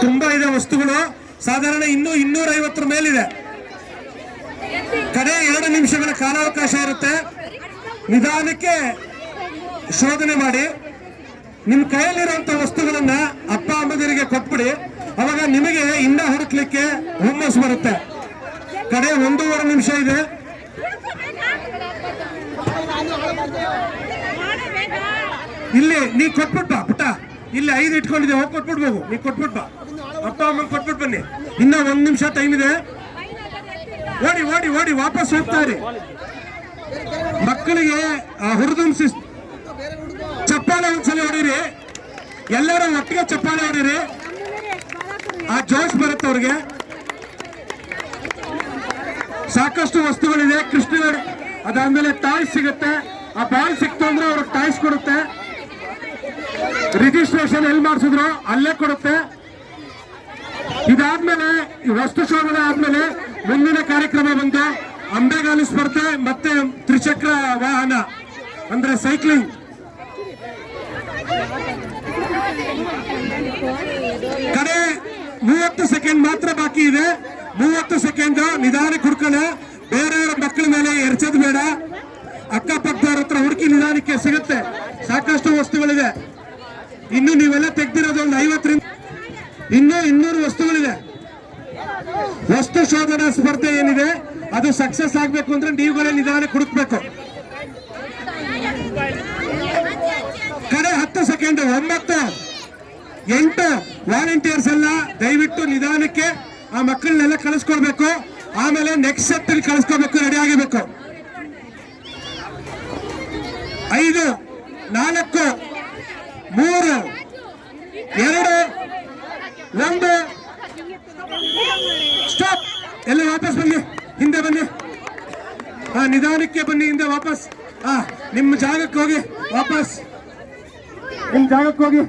ತುಂಬಾ ಇದೆ ವಸ್ತುಗಳು, ಸಾಧಾರಣ ಇನ್ನೂ 250 ಮೇಲಿದೆ. ಕಡೆ 2 ನಿಮಿಷಗಳ ಕಾಲಾವಕಾಶ ಇರುತ್ತೆ. ನಿಧಾನಕ್ಕೆ ಶೋಧನೆ ಮಾಡಿ ನಿಮ್ಮ ಕೈಯಲ್ಲಿರುವಂತ ವಸ್ತುಗಳನ್ನ ಅಪ್ಪ ಅಮ್ಮದಿರಿಗೆ ಕೊಟ್ಬಿಡಿ. ಅವಾಗ ನಿಮಗೆ ಇನ್ನ ಹುಡುಕ್ಲಿಕ್ಕೆ ಹುಮ್ಮಸ್ ಬರುತ್ತೆ. ಕಡೆ 1.5 ನಿಮಿಷ ಇದೆ. ಇಲ್ಲಿ ನೀ ಕೊಟ್ಬಿಟ್ಟ ಪುಟ್ಟ, ಇಲ್ಲಿ 5 ಇಟ್ಕೊಂಡಿದ್ದೆ, ಹೋಗಿ ಕೊಟ್ಬಿಡ್ಬೋದು. ನೀ ಕೊಟ್ಬಿಟ್ಟ ಅಪ್ಪ ಅಮ್ಮ ಕೊಟ್ಬಿಟ್ಟು ಬನ್ನಿ. ಇನ್ನ 1 ನಿಮಿಷ ಟೈಮ್ ಇದೆ. ಓಡಿ ಓಡಿ ಓಡಿ ವಾಪಸ್ ಹೋಗ್ತಾರೆ. ಮಕ್ಕಳಿಗೆ ಹುರಿದುಂಬಿಸಿ ಚಪ್ಪಾಳೆ ಒಂದ್ಸಲ ಹೊಡೀರಿ. ಎಲ್ಲರೂ ಒಟ್ಟಿಗೆ ಚಪ್ಪಾಳೆ ಹೊಡೀರಿ, ಆ ಜೋಶ್ ಬರುತ್ತೆ ಅವ್ರಿಗೆ. ಸಾಕಷ್ಟು ವಸ್ತುಗಳಿದೆ. ಕೃಷ್ಣ ಅದಾದ್ಮೇಲೆ ಟಾಯ್ಸ್ ಸಿಗುತ್ತೆ. ಆ ಬಾಲ್ ಸಿಕ್ತು ಅಂದ್ರೆ ಅವ್ರಿಗೆ ಟಾಯ್ಸ್ ಕೊಡುತ್ತೆ. ರಿಜಿಸ್ಟ್ರೇಷನ್ ಎಲ್ಲಿ ಮಾಡಿಸಿದ್ರು ಅಲ್ಲೇ ಕೊಡುತ್ತೆ. ಇದಾದ್ಮೇಲೆ ವಸ್ತು ಶೋಧನೆ ಆದ್ಮೇಲೆ ಮುಂದಿನ ಕಾರ್ಯಕ್ರಮ ಬಂದು ಅಂಬೆಗಾಲು ಸ್ಪರ್ಧೆ ಮತ್ತೆ ತ್ರಿಚಕ್ರ ವಾಹನ ಅಂದ್ರೆ ಸೈಕ್ಲಿಂಗ್. ಕಡೆ 30 ಸೆಕೆಂಡ್ ಮಾತ್ರ ಬಾಕಿ ಇದೆ. 30 ಸೆಕೆಂಡ್ ನಿಧಾನಕ್ಕೆ ಹುಡ್ಕೊಳ್ಳ. ಬೇರೆಯವರ ಮಕ್ಕಳ ಮೇಲೆ ಎರಚೋದು ಬೇಡ. ಅಕ್ಕಪಕ್ಕದವ್ರ ಹತ್ರ ಹುಡುಕಿ ನಿಧಾನಕ್ಕೆ ಸಿಗುತ್ತೆ. ಸಾಕಷ್ಟು ವಸ್ತುಗಳಿದೆ. ಇನ್ನು ನೀವೆಲ್ಲ ತೆಗ್ದಿರೋದು ಒಂದು 50ರಿಂದ ಇನ್ನೂ 200 ವಸ್ತುಗಳಿದೆ. ವಸ್ತು ಶೋಧನಾ ಸ್ಪರ್ಧೆ ಏನಿದೆ ಅದು ಸಕ್ಸಸ್ ಆಗ್ಬೇಕು ಅಂದ್ರೆ ನೀವುಗಳೇ ನಿಧಾನಕ್ಕೆ ಹುಡುಕ್ಬೇಕು. ಕಡೆ 10 ಸೆಕೆಂಡ್. 9, 8 ವಾಲಂಟಿಯರ್ಸ್ ಎಲ್ಲ ದಯವಿಟ್ಟು ನಿಧಾನಕ್ಕೆ ಆ ಮಕ್ಕಳನ್ನೆಲ್ಲ ಕಳಿಸ್ಕೊಡ್ಬೇಕು. ಆಮೇಲೆ ನೆಕ್ಸ್ಟ್ ಸೆಟ್ ಕಳಿಸ್ಕೋಬೇಕು, ರೆಡಿ ಆಗಿರ್ಬೇಕು. 5, 4, 3, 2, 1 ಸ್ಟಾಪ್. ಎಲ್ಲ ವಾಪಸ್ ಬನ್ನಿ, ಹಿಂದೆ ಬನ್ನಿ. ನಿಧಾನಕ್ಕೆ ಬನ್ನಿ, ಹಿಂದೆ ವಾಪಸ್. ನಿಮ್ಮ ಜಾಗಕ್ಕೆ ಹೋಗಿ, ವಾಪಸ್ ನಿಮ್ಮ ಜಾಗಕ್ಕೆ ಹೋಗಿ.